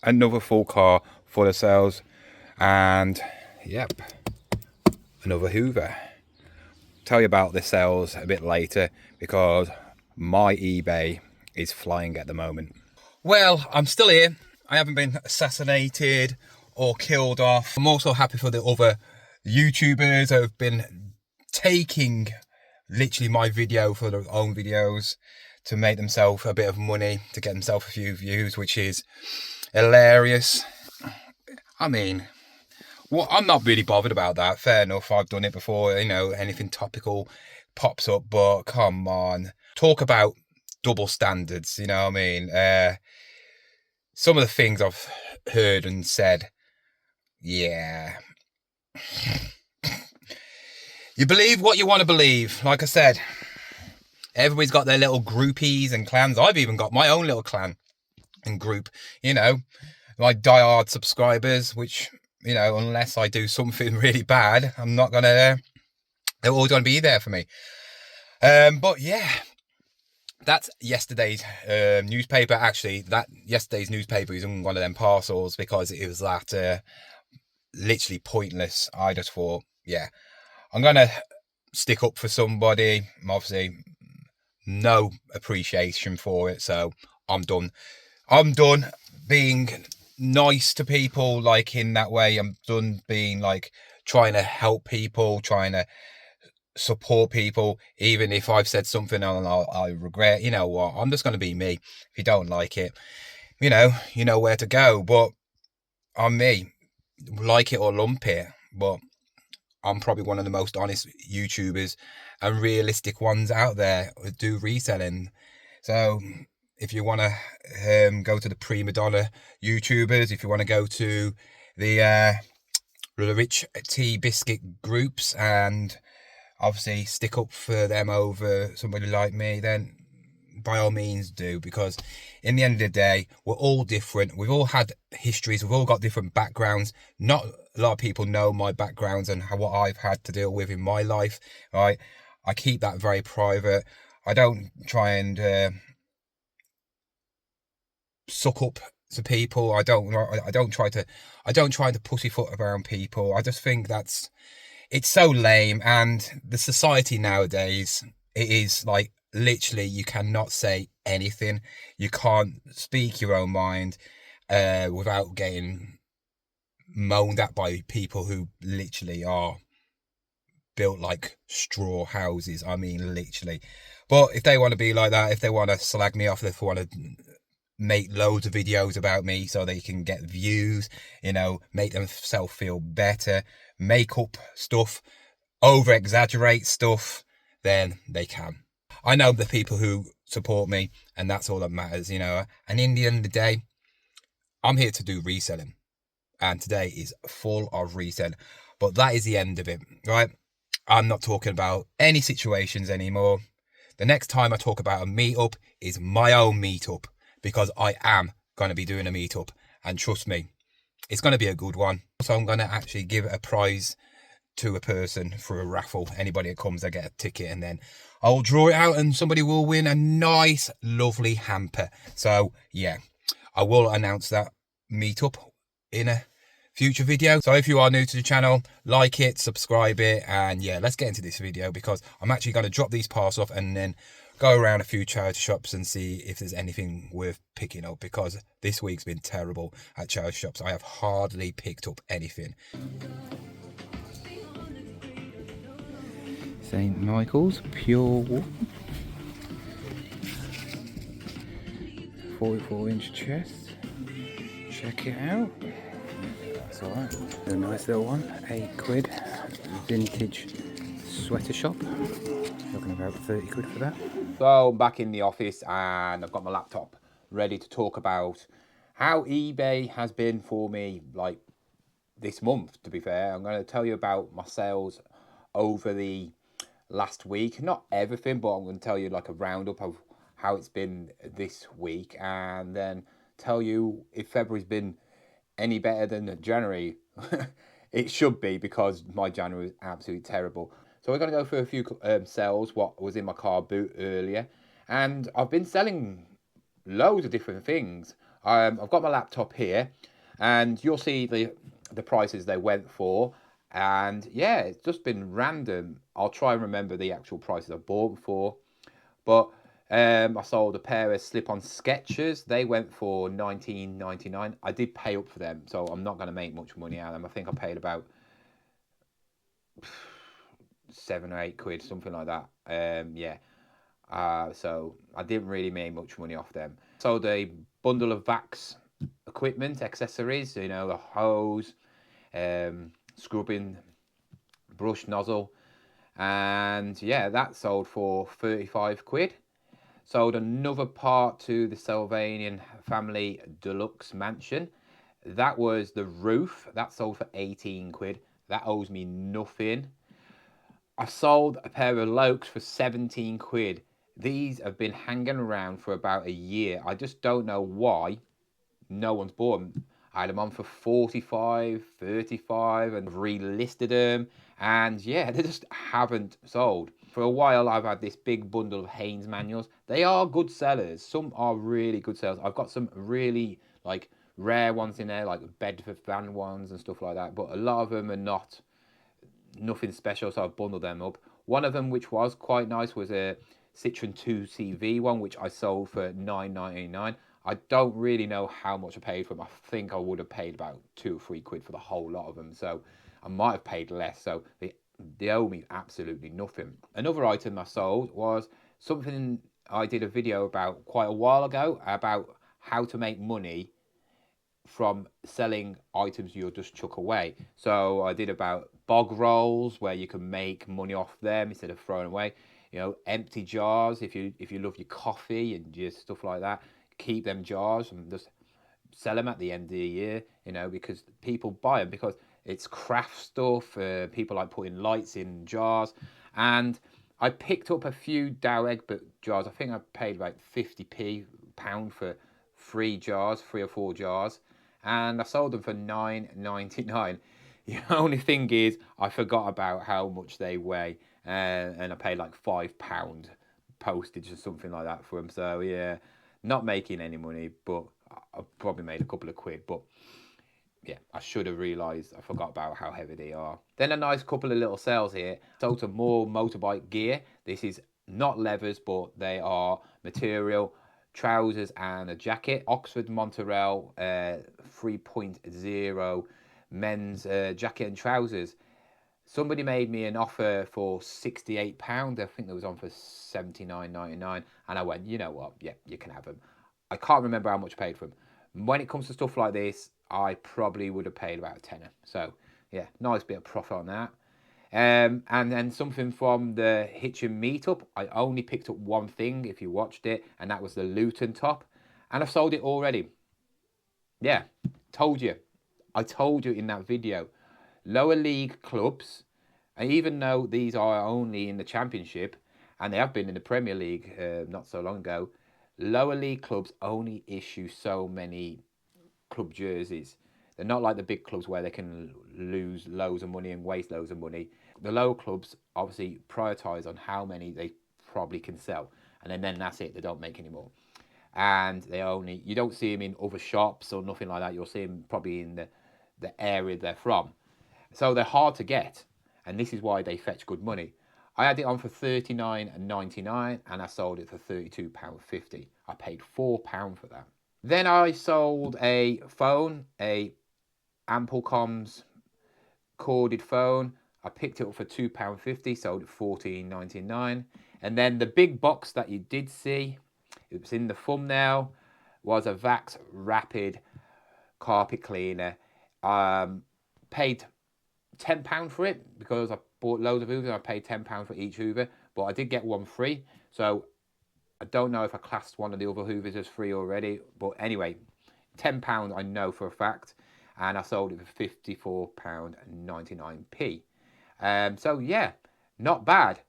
another full car full of sales, and yep, another Hoover. Tell you about the sales a bit later because my eBay is flying at the moment. Well, I'm still here. I haven't been assassinated or killed off. I'm also happy for the other YouTubers who have been taking literally my video for their own videos to make themselves a bit of money, to get themselves a few views, which is hilarious. I mean, well, I'm not really bothered about that. Fair enough, I've done it before, you know, anything topical pops up, but come on. Talk about double standards, you know what I mean? Some of the things I've heard and said, yeah. You believe what you want to believe. Like I said, everybody's got their little groupies and clans. I've even got my own little clan and group, you know, my diehard subscribers, which, you know, unless I do something really bad, I'm not going to, they're all going to be there for me. But yeah, that's yesterday's newspaper. Actually, that yesterday's newspaper is in one of them parcels because it was that literally pointless. I just thought, yeah, I'm going to stick up for somebody. Obviously, no appreciation for it, so I'm done. I'm done being nice to people, like, in that way. I'm done being, like, trying to help people, trying to support people, even if I've said something and I regret. You know what? I'm just going to be me. If you don't like it, you know where to go. But I'm me. Like it or lump it. But I'm probably one of the most honest YouTubers and realistic ones out there who do reselling. So if you want to go to the prima donna YouTubers, if you want to go to the rich tea biscuit groups and obviously stick up for them over somebody like me, then by all means do, because in the end of the day, we're all different. We've all had histories. We've all got different backgrounds. Not a lot of people know my backgrounds and what I've had to deal with in my life, right? I keep that very private. I don't try and suck up to people. I don't try to pussyfoot around people. I just think it's so lame. And the society nowadays, it is like, literally, you cannot say anything. You can't speak your own mind without getting moaned at by people who literally are built like straw houses. I mean, literally. But if they want to be like that, if they want to slag me off, if they want to make loads of videos about me so they can get views, you know, make themselves feel better, make up stuff, over exaggerate stuff, then they can. I know the people who support me, and that's all that matters, you know. And in the end of the day, I'm here to do reselling, and today is full of reselling. But that is the end of it, right? I'm not talking about any situations anymore. The next time I talk about a meetup is my own meetup, because I am going to be doing a meetup, and trust me, it's going to be a good one. So I'm going to actually give a prize to a person for a raffle. Anybody that comes, they get a ticket, and then I'll draw it out and somebody will win a nice, lovely hamper. So yeah, I will announce that meetup in a future video. So if you are new to the channel, like it, subscribe it, and yeah, let's get into this video, because I'm actually going to drop these parcels off and then go around a few charity shops and see if there's anything worth picking up, because this week's been terrible at charity shops. I have hardly picked up anything. St. Michael's pure wool, 44-inch chest. Check it out. That's alright. A nice little one. £8. Vintage sweater shop. Looking about 30 quid for that. So I'm back in the office and I've got my laptop ready to talk about how eBay has been for me, like, this month. To be fair, I'm going to tell you about my sales over the last week. Not everything, but I'm going to tell you like a roundup of how it's been this week, and then tell you if February's been any better than January. It should be, because my January was absolutely terrible. So we're going to go through a few sales, what was in my car boot earlier. And I've been selling loads of different things. I've got my laptop here, and you'll see the prices they went for. And yeah, it's just been random. I'll try and remember the actual prices I bought for. But I sold a pair of slip-on Skechers. They went for 19.99. I did pay up for them, so I'm not going to make much money out of them. I think I paid about £7 or £8, something like that. Yeah. So I didn't really make much money off them. Sold a bundle of Vax equipment, accessories, you know, the hose, scrubbing, brush nozzle, and yeah, that sold for £35. Sold another part to the Sylvanian family deluxe mansion. That was the roof. That sold for £18. That owes me nothing. I sold a pair of Lokes for £17. These have been hanging around for about a year. I just don't know why no one's bought them. I had them on for 45, 35, and I've relisted them. And yeah, they just haven't sold. For a while, I've had this big bundle of Haynes manuals. They are good sellers. Some are really good sellers. I've got some really like rare ones in there, like Bedford fan ones and stuff like that. But a lot of them are not nothing special, so I've bundled them up. One of them, which was quite nice, was a Citroen 2CV one, which I sold for £9.99. I don't really know how much I paid for them. I think I would have paid about £2 or £3 for the whole lot of them, so I might have paid less. So they owe me absolutely nothing. Another item I sold was something I did a video about quite a while ago about how to make money from selling items you'll just chuck away. So I did about bog rolls where you can make money off them instead of throwing away. You know, empty jars if you love your coffee and just stuff like that. Keep them jars and just sell them at the end of the year. You know, because people buy them because it's craft stuff. People like putting lights in jars, and I picked up a few Dow Egbert jars. I think I paid about 50p pound for 3 jars, 3 or 4 jars, and I sold them for £9.99. The only thing is, I forgot about how much they weigh, and I paid like £5 postage or something like that for them. So yeah, not making any money, but I probably made a couple of quid. But yeah, I should have realised I forgot about how heavy they are. Then a nice couple of little sales here. Sold some more motorbike gear. This is not leathers, but they are material, trousers and a jacket. Oxford Monterell 3.0 men's jacket and trousers. Somebody made me an offer for £68. I think it was on for £79.99. And I went, you know what? Yeah, you can have them. I can't remember how much I paid for them. When it comes to stuff like this, I probably would have paid about a tenner. So yeah, nice bit of profit on that. And then something from the Hitchin meetup. I only picked up one thing if you watched it, and that was the Luton top. And I've sold it already. Yeah, told you. I told you in that video. Lower league clubs, and even though these are only in the Championship, and they have been in the Premier League not so long ago, lower league clubs only issue so many club jerseys. They're not like the big clubs where they can lose loads of money and waste loads of money. The lower clubs obviously prioritise on how many they probably can sell, and then that's it. They don't make any more, and you don't see them in other shops or nothing like that. You'll see them probably in the area they're from. So they're hard to get, and this is why they fetch good money. I had it on for £39.99 and I sold it for £32.50. I paid £4 for that. Then I sold a phone, a Amplecom's corded phone. I picked it up for £2.50, sold it £14.99. And then the big box that you did see, it was in the thumbnail, was a Vax Rapid carpet cleaner. Paid £10 for it because I bought loads of hoovers and I paid £10 for each hoover, but I did get one free. So I don't know if I classed one of the other hoovers as free already, but anyway, £10 I know for a fact, and I sold it for £54.99p. So yeah, not bad,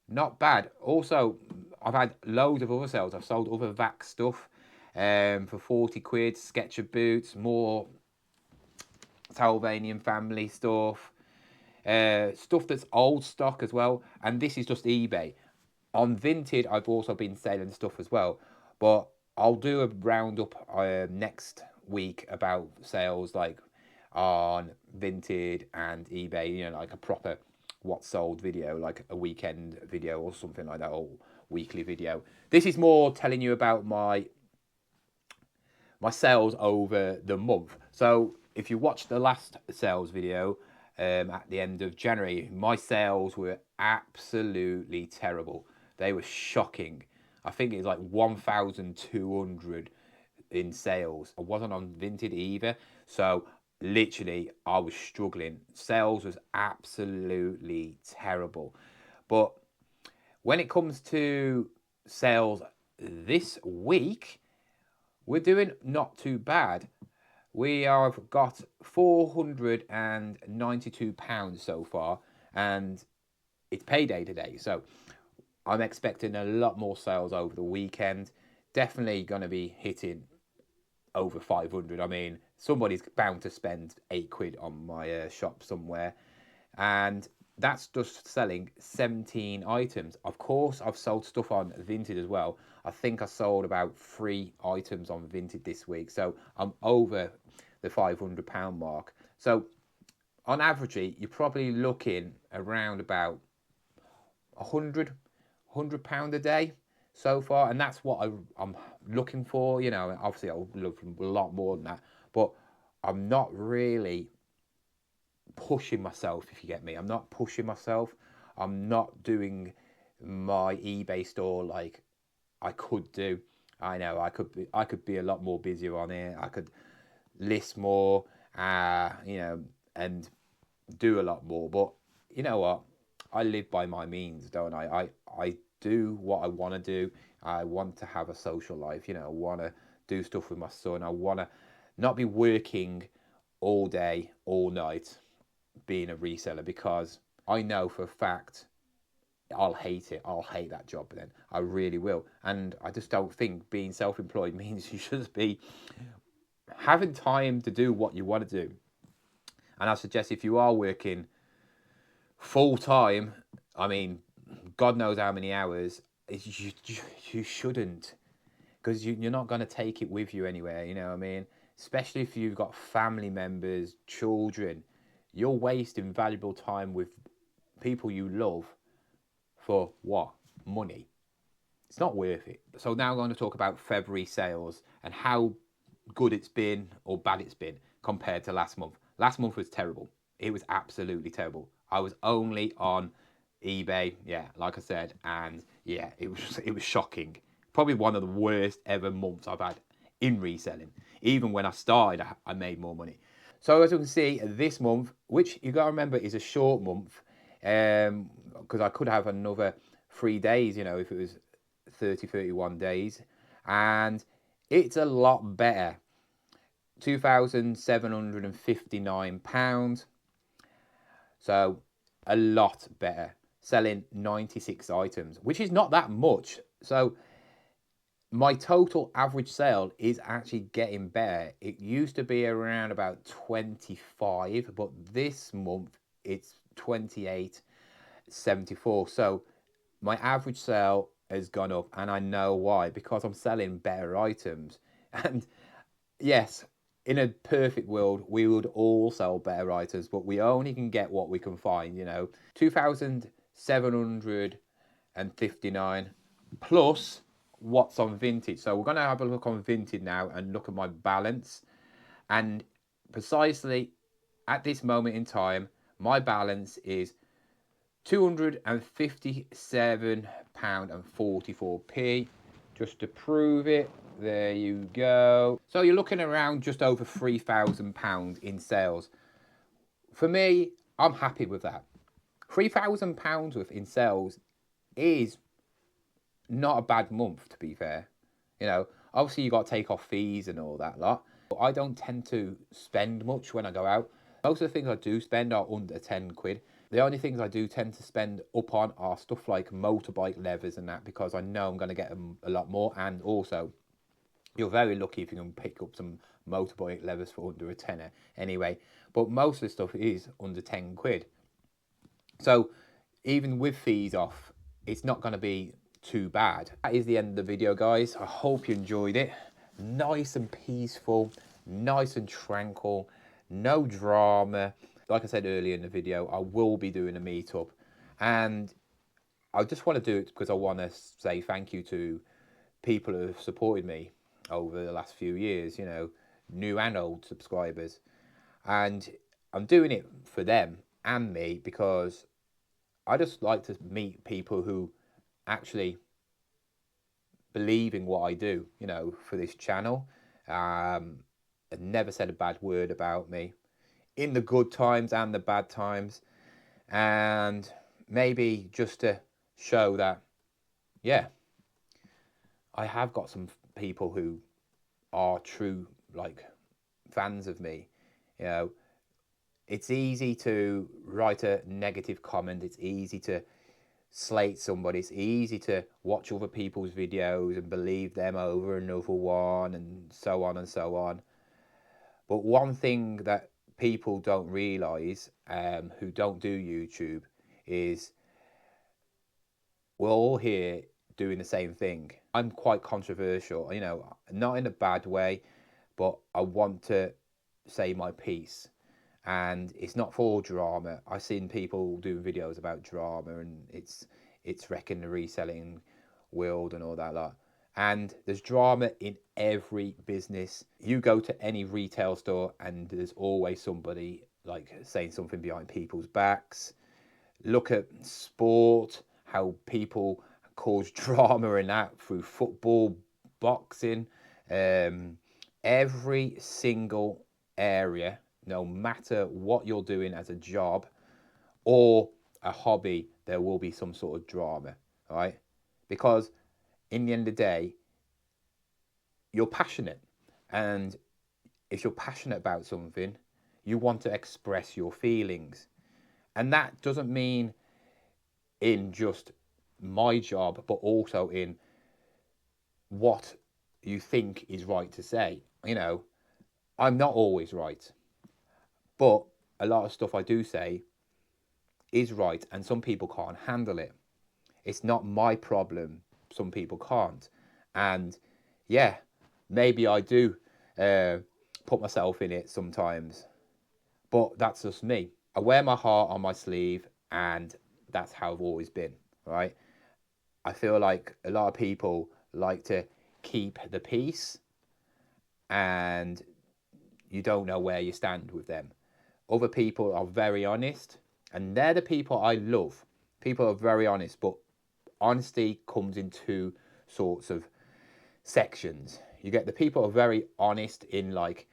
not bad. Also, I've had loads of other sales. I've sold other Vax stuff for 40 quid, Sketcher boots, more Sylvanian family stuff. Stuff that's old stock as well, and this is just eBay. On Vinted, I've also been selling stuff as well, but I'll do a roundup next week about sales, like on Vinted and eBay, you know, like a proper what sold video, like a weekend video or something like that, or weekly video. This is more telling you about my sales over the month. So if you watched the last sales video at the end of January, my sales were absolutely terrible. They were shocking. I think it was like 1,200 in sales. I wasn't on Vinted either. So literally, I was struggling. Sales was absolutely terrible. But when it comes to sales this week, we're doing not too bad. We have got £492 so far, and it's payday today. So I'm expecting a lot more sales over the weekend. Definitely going to be hitting over 500. I mean, somebody's bound to spend £8 on my shop somewhere. And that's just selling 17 items. Of course, I've sold stuff on Vinted as well. I think I sold about 3 items on Vinted this week. So I'm over the £500 mark. So on average, you're probably looking around about 100 £100 a day so far, and that's what I'm looking for. You know, obviously I'll look for a lot more than that, but I'm not really pushing myself, if you get me. I'm not pushing myself. I'm not doing my eBay store like I could do. I know I could be a lot more busier on it. I could list more, you know, and do a lot more. But you know what? I live by my means, don't I? I do what I want to do. I want to have a social life. You know, I want to do stuff with my son. I want to not be working all day, all night, being a reseller, because I know for a fact I'll hate it. I'll hate that job then. I really will. And I just don't think being self employed means you should be having time to do what you want to do. And I suggest if you are working full time, I mean, God knows how many hours, you shouldn't, because you're not going to take it with you anywhere, you know what I mean? Especially if you've got family members, children, you're wasting valuable time with people you love for what? Money. It's not worth it. So now I'm going to talk about February sales and how good it's been or bad it's been compared to last month. Last month was terrible. It was absolutely terrible. I was only on eBay, yeah, like I said, and yeah, it was shocking. Probably one of the worst ever months I've had in reselling. Even when I started, I made more money. So as you can see, this month, which you got to remember is a short month, because I could have another 3 days, you know, if it was 31 days, and it's a lot better. £2,759. So a lot better. Selling 96 items, which is not that much. So my total average sale is actually getting better. It used to be around about 25, but this month it's 28.74. So my average sale has gone up, and I know why, because I'm selling better items. And yes, in a perfect world, we would all sell better items, but we only can get what we can find, you know. 2,759 plus what's on Vinted. So we're going to have a look on Vinted now and look at my balance. And precisely at this moment in time, my balance is £257.44p. Just to prove it, there you go. So you're looking around just over £3,000 in sales. For me, I'm happy with that. £3,000 worth in sales is not a bad month, to be fair. You know, obviously you got to take off fees and all that lot. But I don't tend to spend much when I go out. Most of the things I do spend are under £10. The only things I do tend to spend up on are stuff like motorbike levers and that, because I know I'm going to get them a lot more. And also, you're very lucky if you can pick up some motorbike levers for under a tenner anyway. But most of the stuff is under £10. So even with fees off, it's not going to be too bad. That is the end of the video, guys. I hope you enjoyed it. Nice and peaceful, nice and tranquil, no drama. Like I said earlier in the video, I will be doing a meetup, and I just want to do it because I want to say thank you to people who have supported me over the last few years, you know, new and old subscribers. And I'm doing it for them and me because I just like to meet people who actually believe in what I do, you know, for this channel. Have never said a bad word about me in the good times and the bad times. And maybe just to show that, yeah, I have got some people who are true, like, fans of me. You know, it's easy to write a negative comment. It's easy to slate somebody. It's easy to watch other people's videos and believe them over another one, and so on and so on. But one thing that people don't realize, who don't do YouTube, is we're all here doing the same thing. I'm quite controversial, you know, not in a bad way, but I want to say my piece. And it's not for drama. I've seen people doing videos about drama, and it's wrecking the reselling world and all that lot. And there's drama in every business. You go to any retail store and there's always somebody like saying something behind people's backs. Look at sport, how people cause drama in that through football, boxing, every single area, no matter what you're doing as a job or a hobby, there will be some sort of drama, right? Because in the end of the day, you're passionate. And if you're passionate about something, you want to express your feelings. And that doesn't mean in just my job, but also in what you think is right to say. You know, I'm not always right, but a lot of stuff I do say is right, and some people can't handle it. It's not my problem. Some people can't. And yeah, maybe I do put myself in it sometimes, but that's just me. I wear my heart on my sleeve, and that's how I've always been, right? I feel like a lot of people like to keep the peace, and you don't know where you stand with them. Other people are very honest, and they're the people I love. People are very honest, but honesty comes in two sorts of sections. You get the people who are very honest in, like,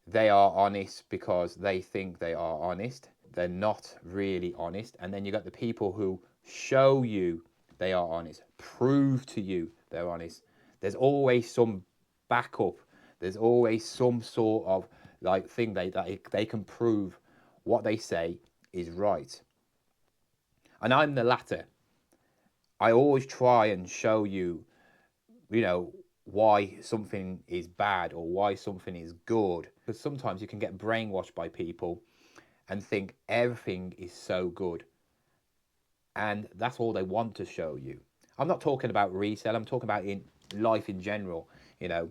they are honest because they think they are honest. They're not really honest. And then you got the people who show you they are honest, prove to you they're honest. There's always some backup. There's always some sort of like thing they can prove what they say is right. And I'm the latter. I always try and show you, you know, why something is bad or why something is good. Because sometimes you can get brainwashed by people and think everything is so good. And that's all they want to show you. I'm not talking about resale, I'm talking about in life in general, you know.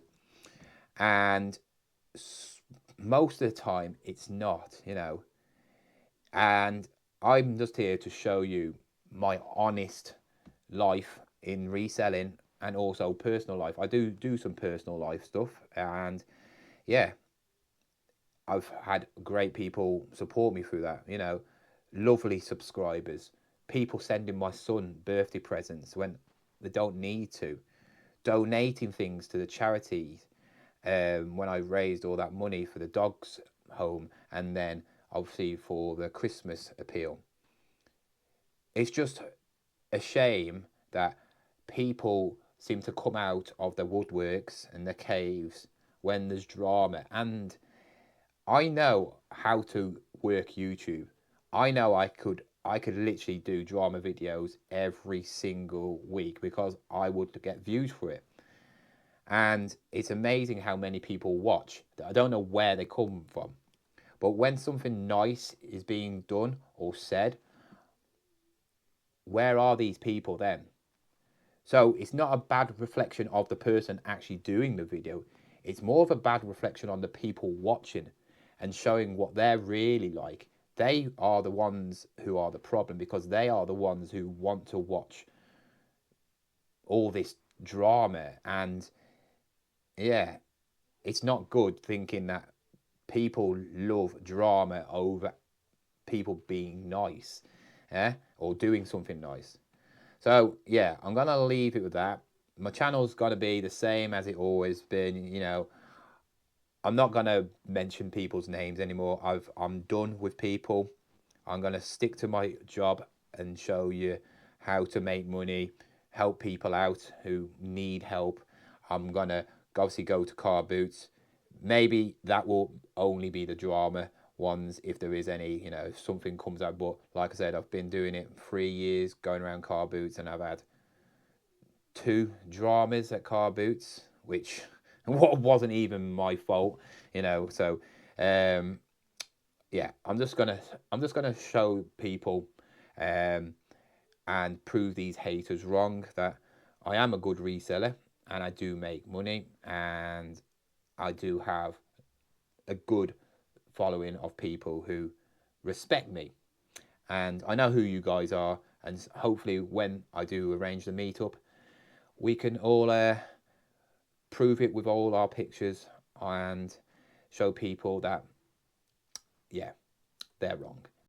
And most of the time it's not, you know. And I'm just here to show you my honest life in reselling and also personal life. I do some personal life stuff, and yeah, I've had great people support me through that, you know, lovely subscribers, people sending my son birthday presents when they don't need to, donating things to the charities, when I raised all that money for the dogs home, and then obviously for the Christmas appeal. It's just a shame that people seem to come out of their woodworks and their caves when there's drama. And I know how to work YouTube. I know I could literally do drama videos every single week because I would get views for it. And it's amazing how many people watch. I don't know where they come from. But when something nice is being done or said, where are these people then? So it's not a bad reflection of the person actually doing the video. It's more of a bad reflection on the people watching and showing what they're really like. They are the ones who are the problem, because they are the ones who want to watch all this drama. And yeah, it's not good thinking that people love drama over people being nice, or doing something nice. So yeah, I'm gonna leave it with that. My channel's gonna be the same as it always been. You know, I'm not gonna mention people's names anymore. I'm done with people. I'm gonna stick to my job and show you how to make money, help people out who need help. I'm gonna obviously go to car boots. Maybe that will only be the drama ones if there is any, if something comes out. But like I said, I've been doing it 3 years, going around car boots, and I've had 2 dramas at car boots, which what wasn't even my fault. So um, yeah, I'm just gonna show people um, and prove these haters wrong that I am a good reseller and I do make money and I do have a good following of people who respect me. And I know who you guys are, and hopefully when I do arrange the meetup, we can all prove it with all our pictures and show people that, yeah, they're wrong.